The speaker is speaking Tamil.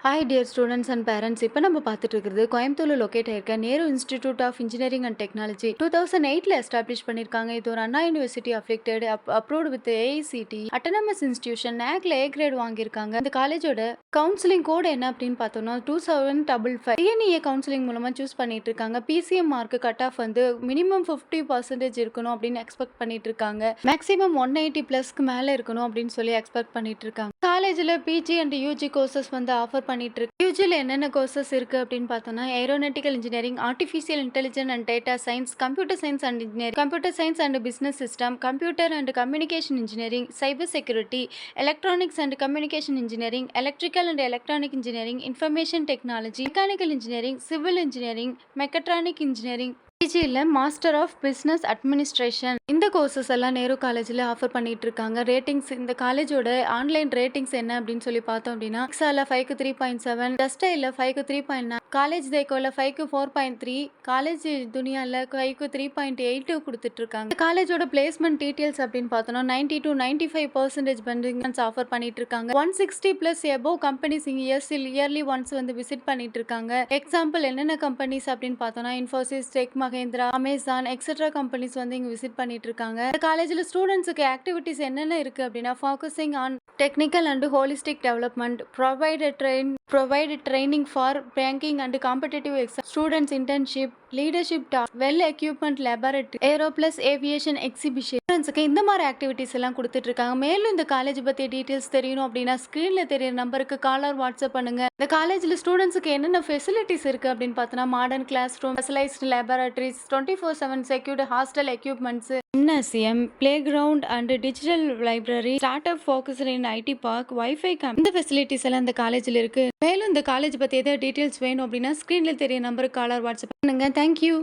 Hi dear students and parents. இப்போ நம்ம பார்த்துட்டு இருக்கிறது கோயம்புத்தூர்ல லொக்கேட் ஆயிருக்க Nehru institute of engineering and technology 2008ல எஸ்டாப்ளிஷ் பண்ணியிருக்காங்க. இது ஒரு Anna university affiliated approved with AICTE autonomous institution நேக்ல ஏ கிரேட் வாங்கியிருக்காங்க. இந்த காலேஜோட கவுன்சிலிங் கோட் என்ன அப்படின்னு பார்த்தோம்னா 2755. டிஎன்இஏ கவுன்சிலிங் மூலமா சூஸ் பண்ணிட்டு இருக்காங்க. பிசிஎம் மார்க் கட் ஆஃப் வந்து மினிமம் 50% இருக்கணும் அப்படின்னு எக்ஸ்பெக்ட் பண்ணிட்டு இருக்காங்க. மேக்ஸிமம் 180 பிளஸ்க்கு மேல இருக்கணும் அப்படின்னு சொல்லி எக்ஸ்பெக்ட் பண்ணிட்டு இருக்காங்க. காலேஜில் பிஜி அண்ட் யூஜி கோர்சஸ் வந்து ஆஃபர் பண்ணிட்டு இருக்கு. யூஜியில் என்னென்ன கோர்சஸ் இருக்கு அப்படின்னு பார்த்தோம்னா aeronautical engineering, artificial intelligence and data science, computer science and engineering, computer science and business system, computer and communication engineering, cyber security, electronics and communication engineering, electrical and electronic engineering, information technology, mechanical engineering, civil engineering, mechatronic engineering, பிஜியில் மாஸ்டர் ஆஃப் பிஸ்னஸ் அட்மினிஸ்ட்ரேஷன். இந்த கோர்சஸ் எல்லாம் நேரு காலேஜில் ஆஃபர் பண்ணிட்டு இருக்காங்க. ரேட்டிங்ஸ் இந்த காலேஜோட ஆன்லைன் ரேட்டிங்ஸ் என்ன அப்படின்னு சொல்லி பார்த்தோம் அப்படின்னா எக்ஸால 5க்கு 3.7, டஸ்டைல 5க்கு 3.9, காலேஜ் தேக்கோல 5க்கு 4.3, காலேஜ் துனியாவில் 5க்கு 3.8 கொடுத்துட்டு இருக்காங்க. காலேஜோட பிளேஸ்மெண்ட் டீடைல்ஸ் அப்படின்னு பார்த்தோம்னா 90 to 95% பண்டிங்ஸ் ஆஃபர் பண்ணிட்டு இருக்காங்க. 160 plus above companies early once வந்து விசிட் பண்ணிட்டு இருக்காங்க. எக்ஸாம்பிள் என்னென்ன கம்பெனிஸ் அப்படின்னு பார்த்தோம்னா Infosys, Tech Mahindra, Amazon etcetera companies வந்து இங்க விசிட் பண்ணிட்டு இருக்காங்க. இந்த காலேஜ்ல ஸ்டூடெண்ட்ஸுக்கு ஆக்டிவிட்டிஸ் என்னென்ன இருக்கு அப்படின்னா focusing on technical and holistic development, provide training for banking and competitive exam, students internship, leadership talk, well equipment laboratory, aero plus aviation exhibition, ஸ்டூடெண்ட்ஸுக்கு இந்த மாதிரி ஆக்டிவிட்டிஸ் எல்லாம் கொடுத்துட்டு இருக்காங்க. மேலும் இந்த காலேஜ் பத்தி டீடைல்ஸ் தெரியணும் அப்படின்னா ஸ்கிரீன்ல தெரியற நம்பருக்கு கால் ஆர் வாட்ஸ்அப் பண்ணுங்க. இந்த காலேஜ்ல ஸ்டூடெண்ட்ஸுக்கு என்னென்ன ஃபெசிலிட்டிஸ் இருக்கு அப்படின்னு பார்த்தோம்னா modern classroom, specialised laboratories, 24/7 secured hostel equipments, gymnasium, playground and digital library, start up focused in IT park, wifi இந்த ஃபெசிலிட்டிஸ் எல்லாம் இந்த காலேஜில் இருக்கு. மேலும் இந்த காலேஜ் பத்தி ஏதாவது டீடைல்ஸ் வேணும் அப்படின்னா ஸ்கிரீன்ல தெரிய நம்பருக்கு கால் ஆர் வாட்ஸ்அப் பண்ணுங்க. தேங்க்யூ.